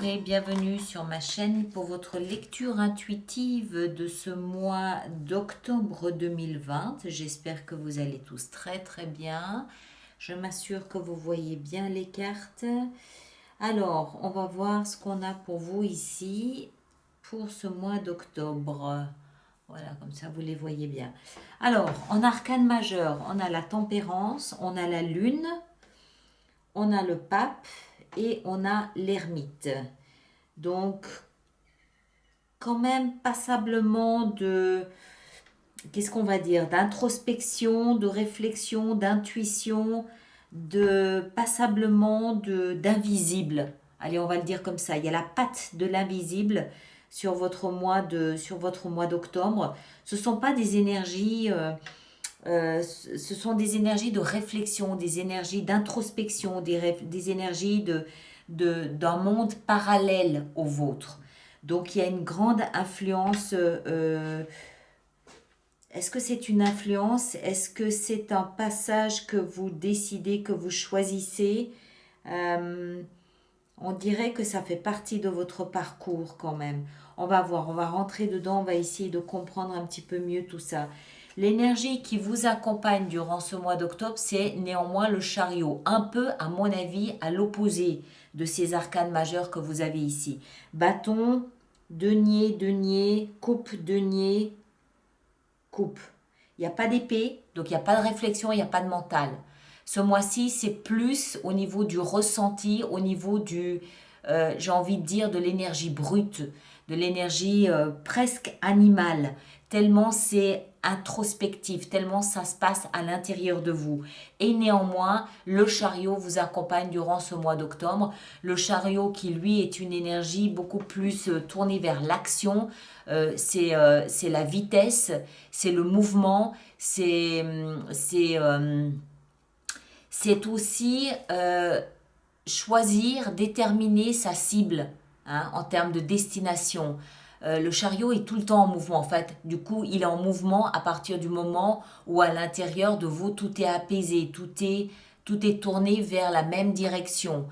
et bienvenue sur ma chaîne pour votre lecture intuitive de ce mois d'octobre 2020. J'espère que vous allez tous très très bien. Je m'assure que vous voyez bien les cartes. Alors, on va voir ce qu'on a pour vous ici pour ce mois d'octobre. Voilà, comme ça vous les voyez bien. Alors, en arcane majeur, on a la tempérance, on a la lune, on a le pape et on a l'ermite. Donc, quand même passablement de, qu'est-ce qu'on va dire, d'introspection, de réflexion, d'intuition, de passablement d'invisible. Allez, on va le dire comme ça. Il y a la patte de l'invisible sur votre mois d'octobre. Ce ne sont pas des énergies, ce sont des énergies de réflexion, des énergies d'introspection, des énergies d'un monde parallèle au vôtre. Donc il y a une grande influence. Est-ce que c'est une influence? Est-ce que c'est un passage que vous décidez, que vous choisissez? Euh, on dirait que ça fait partie de votre parcours quand même. On va voir, on va rentrer dedans, on va essayer de comprendre un petit peu mieux tout ça. L'énergie qui vous accompagne durant ce mois d'octobre, c'est néanmoins le chariot. Un peu, à mon avis, à l'opposé de ces arcanes majeures que vous avez ici. Bâton, denier, denier, coupe, denier, coupe. Il n'y a pas d'épée, donc il n'y a pas de réflexion, il n'y a pas de mental. Ce mois-ci, c'est plus au niveau du ressenti, au niveau j'ai envie de dire, de l'énergie brute, de l'énergie presque animale, tellement c'est introspectif, tellement ça se passe à l'intérieur de vous. Et néanmoins, le chariot vous accompagne durant ce mois d'octobre. Le chariot qui, lui, est une énergie beaucoup plus tournée vers l'action, c'est la vitesse, c'est le mouvement, c'est aussi choisir, déterminer sa cible hein, en termes de destination. Le chariot est tout le temps en mouvement en fait. Du coup, il est en mouvement à partir du moment où à l'intérieur de vous, tout est apaisé, tout est tourné vers la même direction.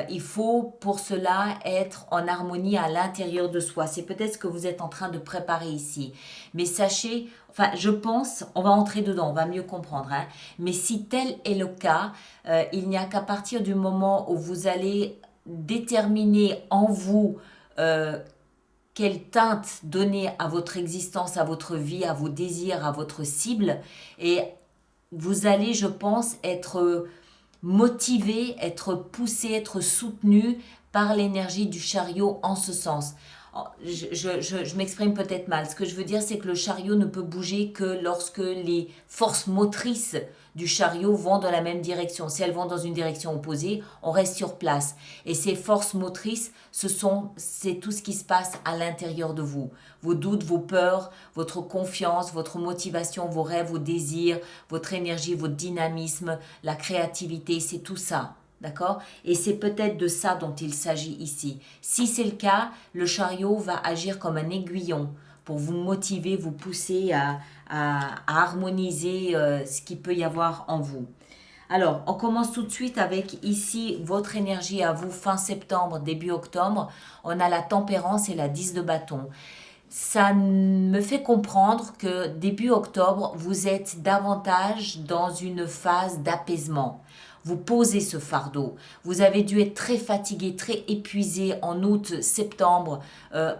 Il faut pour cela être en harmonie à l'intérieur de soi. C'est peut-être ce que vous êtes en train de préparer ici. Mais sachez, enfin je pense, on va entrer dedans, on va mieux comprendre. Hein, mais si tel est le cas, il n'y a qu'à partir du moment où vous allez déterminer en vous quelle teinte donner à votre existence, à votre vie, à vos désirs, à votre cible. Et vous allez, je pense, être motivé, être poussé, être soutenu par l'énergie du chariot en ce sens. Je m'exprime peut-être mal. Ce que je veux dire, c'est que le chariot ne peut bouger que lorsque les forces motrices du chariot vont dans la même direction. Si elles vont dans une direction opposée, on reste sur place. Et ces forces motrices, c'est tout ce qui se passe à l'intérieur de vous. Vos doutes, vos peurs, votre confiance, votre motivation, vos rêves, vos désirs, votre énergie, votre dynamisme, la créativité, c'est tout ça. D'accord? Et c'est peut-être de ça dont il s'agit ici. Si c'est le cas, le chariot va agir comme un aiguillon pour vous motiver, vous pousser à harmoniser ce qu'il peut y avoir en vous. Alors, on commence tout de suite avec ici votre énergie à vous fin septembre, début octobre. On a la tempérance et la 10 de bâton. Ça me fait comprendre que début octobre, vous êtes davantage dans une phase d'apaisement. Vous posez ce fardeau. Vous avez dû être très fatigué, très épuisé en août, septembre,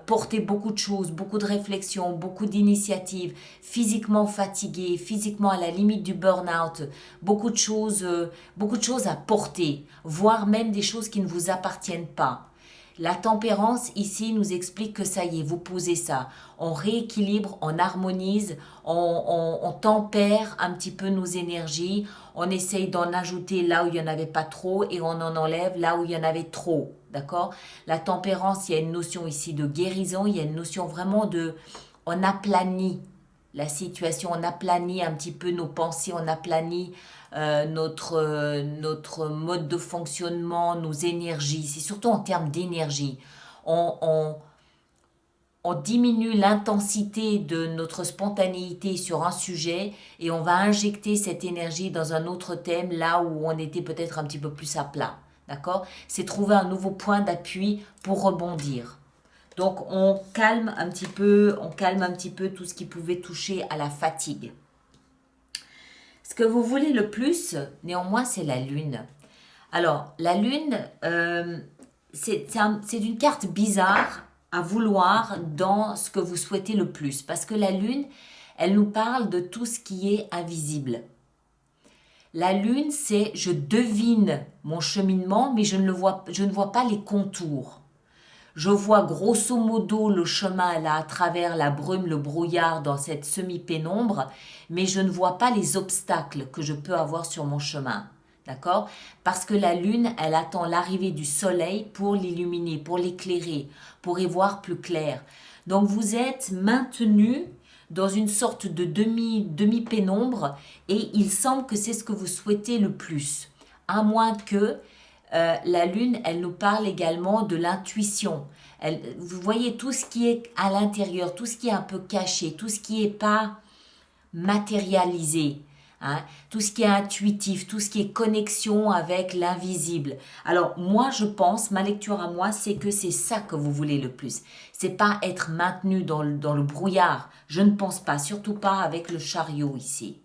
porter beaucoup de choses, beaucoup de réflexions, beaucoup d'initiatives, physiquement fatigué, physiquement à la limite du burn-out, beaucoup de choses à porter, voire même des choses qui ne vous appartiennent pas. La tempérance ici nous explique que ça y est, vous posez ça. On rééquilibre, on harmonise, on tempère un petit peu nos énergies, on essaye d'en ajouter là où il n'y en avait pas trop et on en enlève là où il y en avait trop. D'accord? La tempérance, il y a une notion ici de guérison, il y a une notion vraiment de... On aplanit la situation, on aplanit un petit peu nos pensées, on aplanit notre mode de fonctionnement, nos énergies. C'est surtout en termes d'énergie. On, on, on diminue l'intensité de notre spontanéité sur un sujet et on va injecter cette énergie dans un autre thème, là où on était peut-être un petit peu plus à plat. D'accord? C'est trouver un nouveau point d'appui pour rebondir. Donc on calme un petit peu tout ce qui pouvait toucher à la fatigue. Ce que vous voulez le plus, néanmoins, c'est la lune. Alors, la lune, c'est une carte bizarre à vouloir dans ce que vous souhaitez le plus. Parce que la lune, elle nous parle de tout ce qui est invisible. La lune, c'est je devine mon cheminement, mais je ne vois pas les contours. Je vois grosso modo le chemin là à travers la brume, le brouillard dans cette semi-pénombre, mais je ne vois pas les obstacles que je peux avoir sur mon chemin. D'accord? Parce que la lune, elle attend l'arrivée du soleil pour l'illuminer, pour l'éclairer, pour y voir plus clair. Donc vous êtes maintenu dans une sorte de demi-pénombre et il semble que c'est ce que vous souhaitez le plus. À moins que la lune, elle nous parle également de l'intuition. Vous voyez tout ce qui est à l'intérieur, tout ce qui est un peu caché, tout ce qui n'est pas matérialisé, hein, tout ce qui est intuitif, tout ce qui est connexion avec l'invisible. Alors moi, je pense, ma lecture à moi, c'est que c'est ça que vous voulez le plus. C'est pas être maintenu dans le brouillard. Je ne pense pas, surtout pas avec le chariot ici.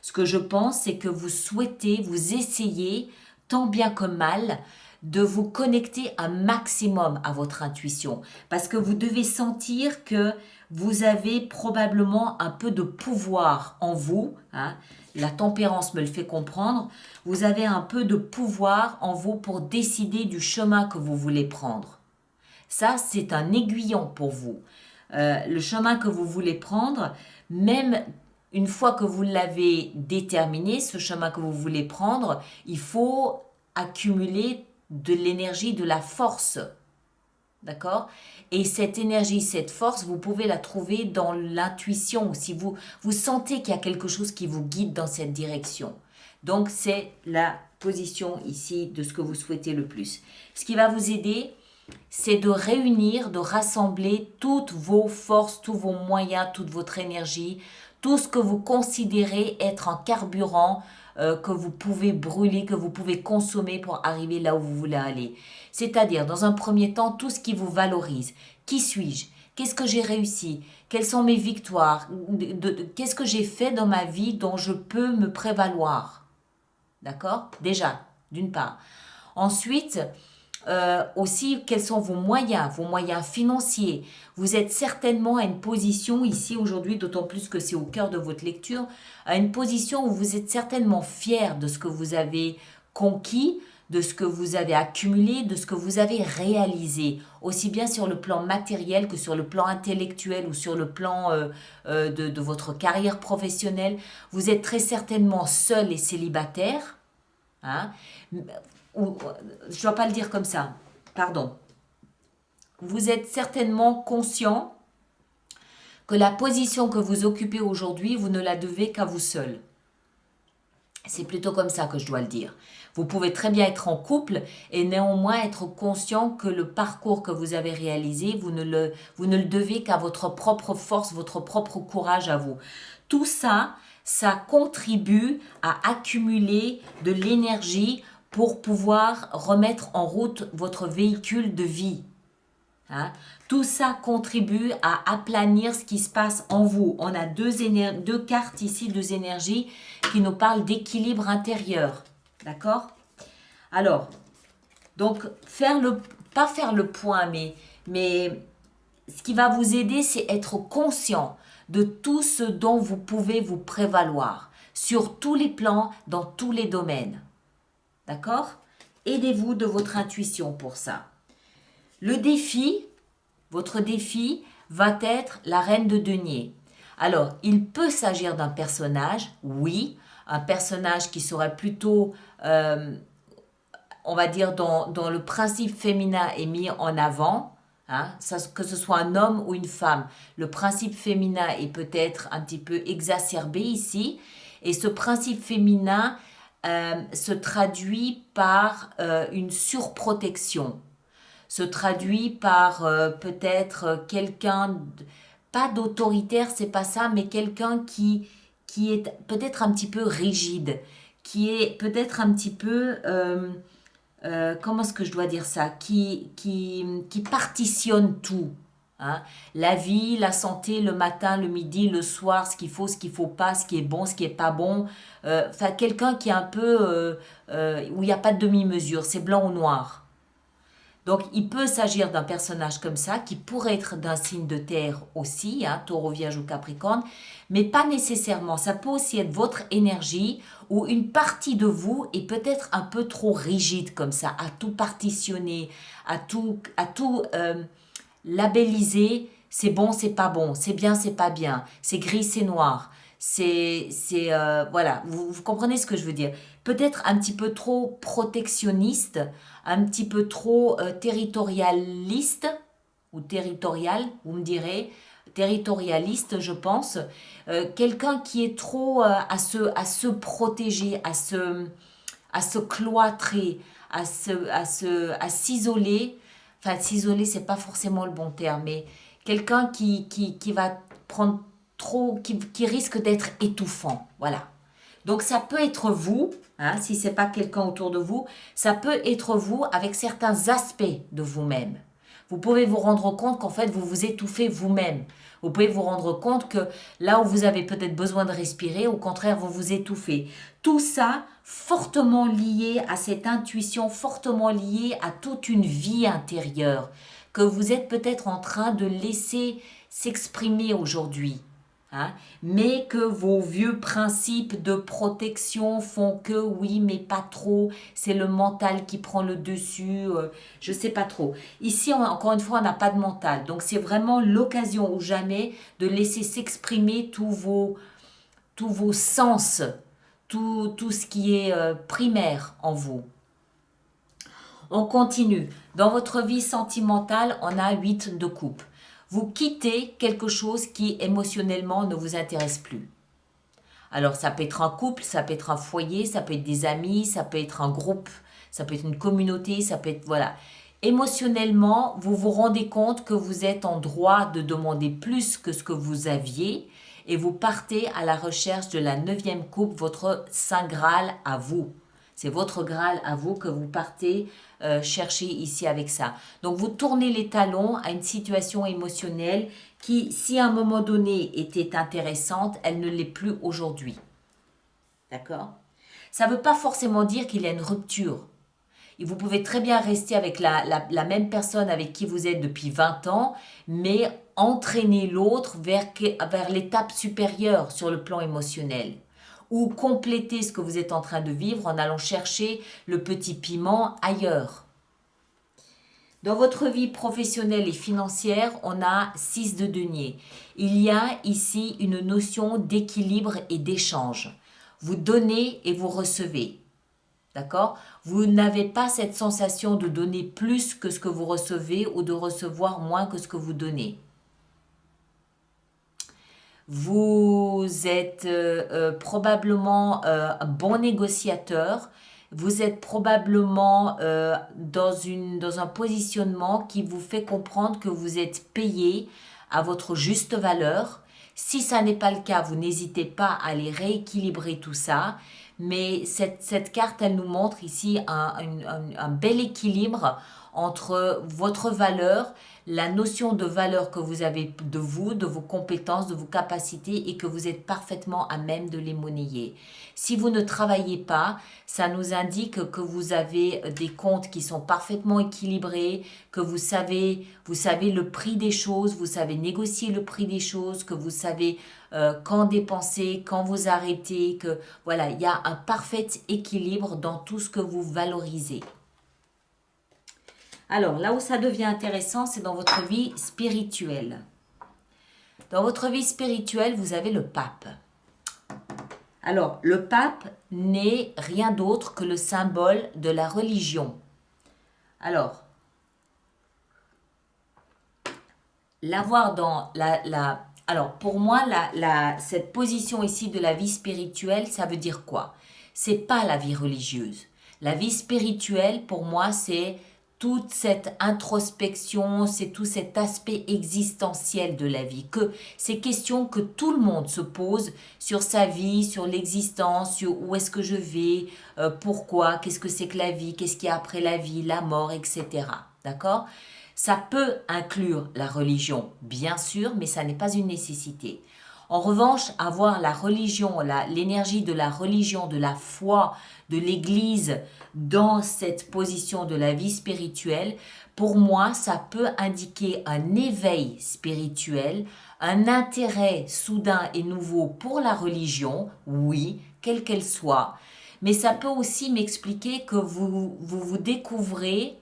Ce que je pense, c'est que vous souhaitez, vous essayez, tant bien que mal, de vous connecter un maximum à votre intuition. Parce que vous devez sentir que vous avez probablement un peu de pouvoir en vous. Hein. La tempérance me le fait comprendre. Vous avez un peu de pouvoir en vous pour décider du chemin que vous voulez prendre. Ça, c'est un aiguillon pour vous. Le chemin que vous voulez prendre, même une fois que vous l'avez déterminé, ce chemin que vous voulez prendre, il faut accumuler de l'énergie, de la force. D'accord? Et cette énergie, cette force, vous pouvez la trouver dans l'intuition. Si vous sentez qu'il y a quelque chose qui vous guide dans cette direction. Donc, c'est la position ici de ce que vous souhaitez le plus. Ce qui va vous aider, c'est de réunir, de rassembler toutes vos forces, tous vos moyens, toute votre énergie, tout ce que vous considérez être un carburant que vous pouvez brûler, que vous pouvez consommer pour arriver là où vous voulez aller. C'est-à-dire, dans un premier temps, tout ce qui vous valorise. Qui suis-je? Qu'est-ce que j'ai réussi? Quelles sont mes victoires? Qu'est-ce que j'ai fait dans ma vie dont je peux me prévaloir? D'accord? Déjà, d'une part. Ensuite, aussi, quels sont vos moyens financiers. Vous êtes certainement à une position ici aujourd'hui, d'autant plus que c'est au cœur de votre lecture, à une position où vous êtes certainement fier de ce que vous avez conquis, de ce que vous avez accumulé, de ce que vous avez réalisé, aussi bien sur le plan matériel que sur le plan intellectuel ou sur le plan de votre carrière professionnelle. Vous êtes très certainement seul et célibataire, hein, ou, je ne dois pas le dire comme ça, pardon. Vous êtes certainement conscient que la position que vous occupez aujourd'hui, vous ne la devez qu'à vous seul. C'est plutôt comme ça que je dois le dire. Vous pouvez très bien être en couple et néanmoins être conscient que le parcours que vous avez réalisé, vous ne le devez qu'à votre propre force, votre propre courage à vous. Tout ça, ça contribue à accumuler de l'énergie pour pouvoir remettre en route votre véhicule de vie. Hein? Tout ça contribue à aplanir ce qui se passe en vous. On a deux cartes ici, deux énergies qui nous parlent d'équilibre intérieur. D'accord? Alors, donc, pas faire le point, mais ce qui va vous aider, c'est être conscient de tout ce dont vous pouvez vous prévaloir, sur tous les plans, dans tous les domaines. D'accord? Aidez-vous de votre intuition pour ça. Le défi, votre défi, va être la reine de denier. Alors, il peut s'agir d'un personnage, oui, un personnage qui serait plutôt, on va dire, dans le principe féminin est mis en avant, hein, que ce soit un homme ou une femme. Le principe féminin est peut-être un petit peu exacerbé ici, et ce principe féminin se traduit par une surprotection, se traduit par peut-être quelqu'un, pas d'autoritaire, c'est pas ça, mais quelqu'un qui est peut-être un petit peu rigide, qui est peut-être un petit peu comment est-ce que je dois dire ça, qui partitionne tout. Hein. La vie, la santé, le matin, le midi, le soir, ce qu'il faut pas, ce qui est bon, ce qui est pas bon. Enfin, quelqu'un qui est un peu où il n'y a pas de demi-mesure, c'est blanc ou noir. Donc, il peut s'agir d'un personnage comme ça, qui pourrait être d'un signe de terre aussi, hein, taureau, vierge ou capricorne, mais pas nécessairement. Ça peut aussi être votre énergie ou une partie de vous est peut-être un peu trop rigide comme ça, à tout partitionner, à tout labelliser. C'est bon, c'est pas bon, c'est bien, c'est pas bien, c'est gris, c'est noir. Voilà, vous comprenez ce que je veux dire. Peut-être un petit peu trop protectionniste, un petit peu trop territorialiste, ou territorial, vous me direz, territorialiste, je pense. Quelqu'un qui est trop à se protéger, à se cloîtrer, à s'isoler. Enfin, s'isoler, c'est pas forcément le bon terme, mais quelqu'un qui va prendre trop, qui risque d'être étouffant. Voilà. Donc ça peut être vous, hein, si c'est pas quelqu'un autour de vous, ça peut être vous avec certains aspects de vous-même. Vous pouvez vous rendre compte qu'en fait vous vous étouffez vous-même. Vous pouvez vous rendre compte que là où vous avez peut-être besoin de respirer, au contraire vous vous étouffez. Tout ça fortement lié à cette intuition, fortement lié à toute une vie intérieure que vous êtes peut-être en train de laisser s'exprimer aujourd'hui. Hein, mais que vos vieux principes de protection font que oui, mais pas trop, c'est le mental qui prend le dessus, je sais pas trop. Ici, encore une fois, on n'a pas de mental, donc c'est vraiment l'occasion ou jamais de laisser s'exprimer tous vos sens, tout ce qui est primaire en vous. On continue. Dans votre vie sentimentale, on a 8 de coupe. Vous quittez quelque chose qui émotionnellement ne vous intéresse plus. Alors ça peut être un couple, ça peut être un foyer, ça peut être des amis, ça peut être un groupe, ça peut être une communauté, ça peut être... Voilà. Émotionnellement, vous vous rendez compte que vous êtes en droit de demander plus que ce que vous aviez et vous partez à la recherche de la 9e coupe, votre Saint Graal à vous. C'est votre Graal à vous que vous partez chercher ici avec ça. Donc vous tournez les talons à une situation émotionnelle qui, si à un moment donné était intéressante, elle ne l'est plus aujourd'hui. D'accord? Ça ne veut pas forcément dire qu'il y a une rupture. Et vous pouvez très bien rester avec la même personne avec qui vous êtes depuis 20 ans, mais entraîner l'autre vers l'étape supérieure sur le plan émotionnel. Ou compléter ce que vous êtes en train de vivre en allant chercher le petit piment ailleurs. Dans votre vie professionnelle et financière, on a 6 de denier. Il y a ici une notion d'équilibre et d'échange. Vous donnez et vous recevez. D'accord? Vous n'avez pas cette sensation de donner plus que ce que vous recevez ou de recevoir moins que ce que vous donnez. Vous êtes probablement un bon négociateur. Vous êtes probablement dans un positionnement qui vous fait comprendre que vous êtes payé à votre juste valeur. Si ça n'est pas le cas, vous n'hésitez pas à aller rééquilibrer tout ça. Mais cette carte, elle nous montre ici un bel équilibre entre votre valeur, la notion de valeur que vous avez de vous, de vos compétences, de vos capacités et que vous êtes parfaitement à même de les monnayer. Si vous ne travaillez pas, ça nous indique que vous avez des comptes qui sont parfaitement équilibrés, que vous savez le prix des choses, vous savez négocier le prix des choses, que vous savez quand dépenser, quand vous arrêtez, que voilà, il y a un parfait équilibre dans tout ce que vous valorisez. Alors, là où ça devient intéressant, c'est dans votre vie spirituelle. Dans votre vie spirituelle, vous avez le pape. Alors, le pape n'est rien d'autre que le symbole de la religion. Alors, l'avoir dans alors, pour moi, cette position ici de la vie spirituelle, ça veut dire quoi? C'est pas la vie religieuse. La vie spirituelle, pour moi, c'est toute cette introspection, c'est tout cet aspect existentiel de la vie, que ces questions que tout le monde se pose sur sa vie, sur l'existence, sur où est-ce que je vais, pourquoi, qu'est-ce que c'est que la vie, qu'est-ce qu'il y a après la vie, la mort, etc. D'accord? Ça peut inclure la religion, bien sûr, mais ça n'est pas une nécessité. En revanche, avoir la religion, l'énergie de la religion, de la foi, de l'Église dans cette position de la vie spirituelle, pour moi, ça peut indiquer un éveil spirituel, un intérêt soudain et nouveau pour la religion, oui, quelle qu'elle soit, mais ça peut aussi m'expliquer que vous découvrez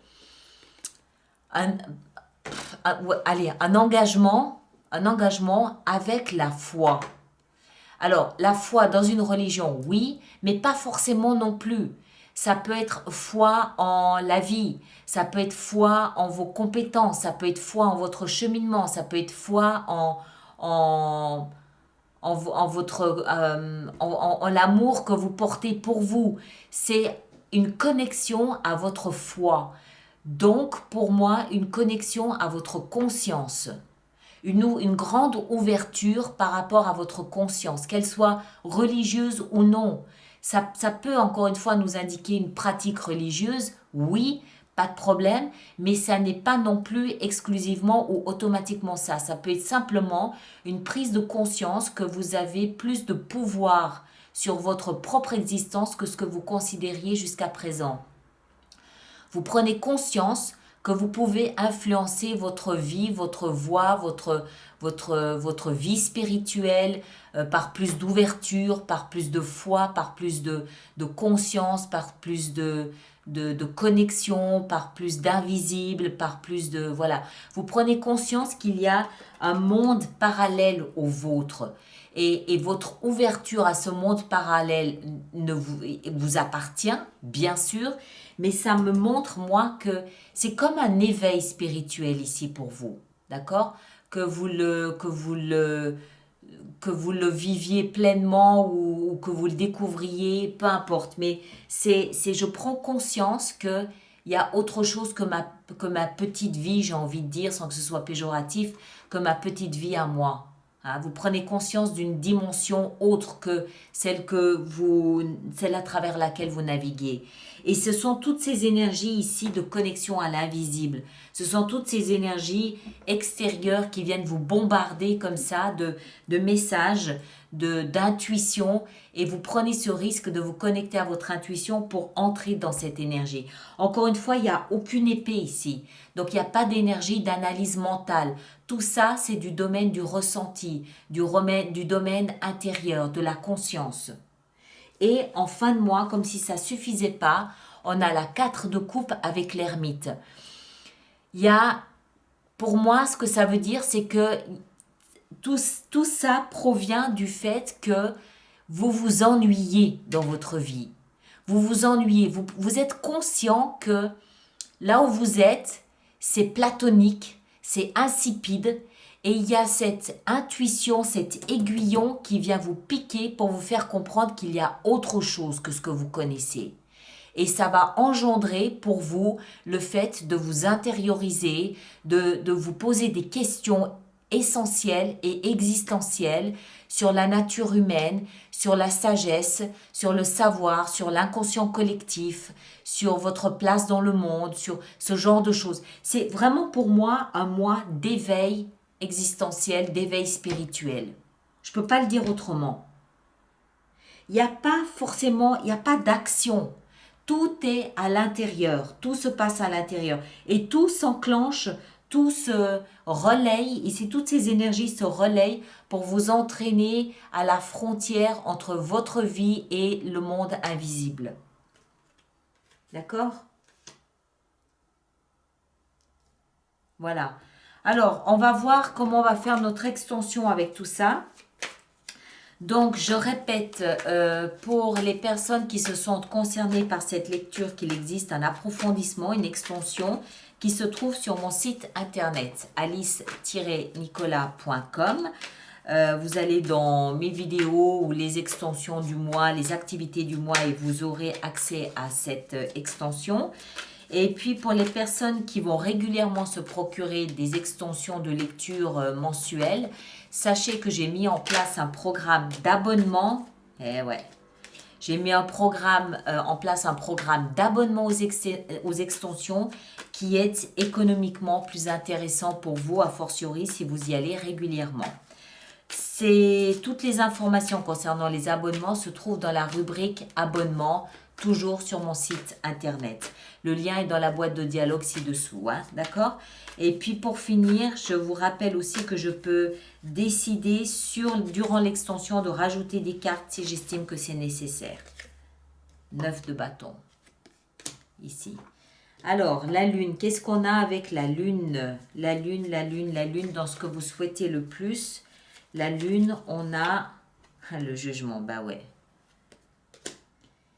un, un engagement avec la foi. Alors, la foi dans une religion, oui, mais pas forcément non plus. Ça peut être foi en la vie, ça peut être foi en vos compétences, ça peut être foi en votre cheminement, ça peut être foi en votre, en l'amour que vous portez pour vous. C'est une connexion à votre foi. Donc, pour moi, une connexion à votre conscience. Une grande ouverture par rapport à votre conscience, qu'elle soit religieuse ou non. Ça peut encore une fois nous indiquer une pratique religieuse, oui, pas de problème, mais ça n'est pas non plus exclusivement ou automatiquement ça. Ça peut être simplement une prise de conscience que vous avez plus de pouvoir sur votre propre existence que ce que vous considériez jusqu'à présent. Vous prenez conscience que vous pouvez influencer votre vie, votre voix, votre vie spirituelle par plus d'ouverture, par plus de foi, par plus de conscience, par plus de connexion, par plus d'invisible, par plus de... Voilà. Vous prenez conscience qu'il y a un monde parallèle au vôtre. Et votre ouverture à ce monde parallèle vous appartient, bien sûr, mais ça me montre, moi, que c'est comme un éveil spirituel ici pour vous, d'accord? Que vous le viviez pleinement ou que vous le découvriez, peu importe. Mais je prends conscience qu'il y a autre chose que ma petite vie, j'ai envie de dire, sans que ce soit péjoratif, que ma petite vie à moi. Hein, vous prenez conscience d'une dimension autre que celle à travers laquelle vous naviguez. Et ce sont toutes ces énergies ici de connexion à l'invisible. Ce sont toutes ces énergies extérieures qui viennent vous bombarder comme ça de messages, d'intuition. Et vous prenez ce risque de vous connecter à votre intuition pour entrer dans cette énergie. Encore une fois, il n'y a aucune épée ici. Donc, il n'y a pas d'énergie d'analyse mentale. Tout ça, c'est du domaine du ressenti, du domaine intérieur, de la conscience. Et en fin de mois, comme si ça suffisait pas, on a la 4 de coupe avec l'ermite. Il y a, pour moi, ce que ça veut dire, c'est que tout ça provient du fait que vous vous ennuyez dans votre vie. Vous vous ennuyez. Vous êtes conscient que là où vous êtes, c'est platonique, c'est insipide. Et il y a cette intuition, cet aiguillon qui vient vous piquer pour vous faire comprendre qu'il y a autre chose que ce que vous connaissez. Et ça va engendrer pour vous le fait de vous intérioriser, de vous poser des questions essentielles et existentielles sur la nature humaine, sur la sagesse, sur le savoir, sur l'inconscient collectif, sur votre place dans le monde, sur ce genre de choses. C'est vraiment pour moi un mois d'éveil existentiel, d'éveil spirituel. Je ne peux pas le dire autrement. Il n'y a pas forcément, il n'y a pas d'action. Tout est à l'intérieur, tout se passe à l'intérieur et tout s'enclenche, tout se relaye, ici toutes ces énergies se relayent pour vous entraîner à la frontière entre votre vie et le monde invisible. D'accord? Voilà. Alors, on va voir comment on va faire notre extension avec tout ça. Donc, je répète, pour les personnes qui se sentent concernées par cette lecture, qu'il existe un approfondissement, une extension qui se trouve sur mon site internet alice-nicolas.com. Vous allez dans mes vidéos ou les extensions du mois, les activités du mois et vous aurez accès à cette extension. Et puis pour les personnes qui vont régulièrement se procurer des extensions de lecture mensuelles, sachez que j'ai mis en place un programme d'abonnement. Eh ouais. J'ai mis en place un programme d'abonnement aux extensions qui est économiquement plus intéressant pour vous, a fortiori si vous y allez régulièrement. Toutes les informations concernant les abonnements se trouvent dans la rubrique abonnement, toujours sur mon site internet. Le lien est dans la boîte de dialogue ci-dessous, hein, d'accord? Et puis pour finir, je vous rappelle aussi que je peux décider durant l'extension de rajouter des cartes si j'estime que c'est nécessaire. 9 de bâton, ici. Alors, la lune, qu'est-ce qu'on a avec la lune? La lune, dans ce que vous souhaitez le plus. La lune, on a le jugement, bah ouais.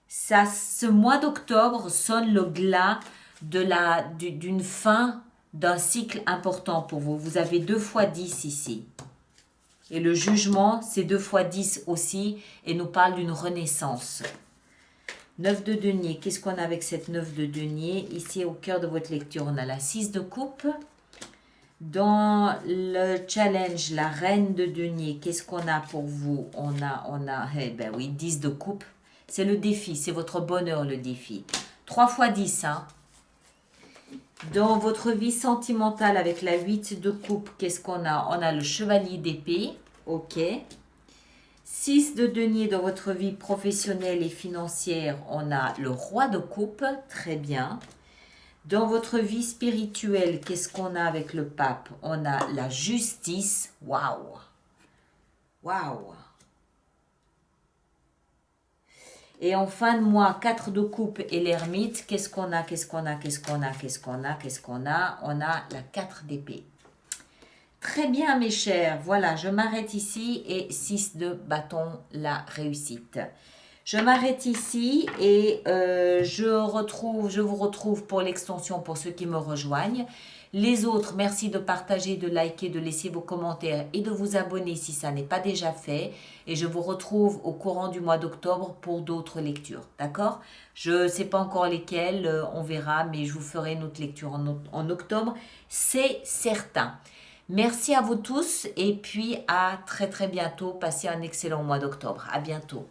Ce mois d'octobre sonne le glas d'une fin d'un cycle important pour vous. Vous avez 2 fois 10 ici. Et le jugement, c'est 2 fois 10 aussi et nous parle d'une renaissance. 9 de denier, qu'est-ce qu'on a avec cette 9 de denier? Ici, au cœur de votre lecture, on a la 6 de coupe. Dans le challenge, la reine de denier, qu'est-ce qu'on a pour vous? On a, eh ben oui, 10 de coupe. C'est le défi, c'est votre bonheur le défi. 3 fois 10, hein. Dans votre vie sentimentale avec la 8 de coupe, qu'est-ce qu'on a? On a le chevalier d'épée, ok. 6 de denier dans votre vie professionnelle et financière, on a le roi de coupe, très bien. Dans votre vie spirituelle, qu'est-ce qu'on a avec le pape? On a la justice, waouh, waouh. Et en fin de mois, 4 de coupe et l'ermite, qu'est-ce qu'on a? On a la 4 d'épée. Très bien mes chers, voilà, je m'arrête ici et 6 de bâton, la réussite. Je m'arrête ici et je vous retrouve pour l'extension pour ceux qui me rejoignent. Les autres, merci de partager, de liker, de laisser vos commentaires et de vous abonner si ça n'est pas déjà fait. Et je vous retrouve au courant du mois d'octobre pour d'autres lectures, d'accord? Je ne sais pas encore lesquelles, on verra, mais je vous ferai une autre lecture en octobre, c'est certain. Merci à vous tous et puis à très très bientôt. Passez un excellent mois d'octobre. À bientôt.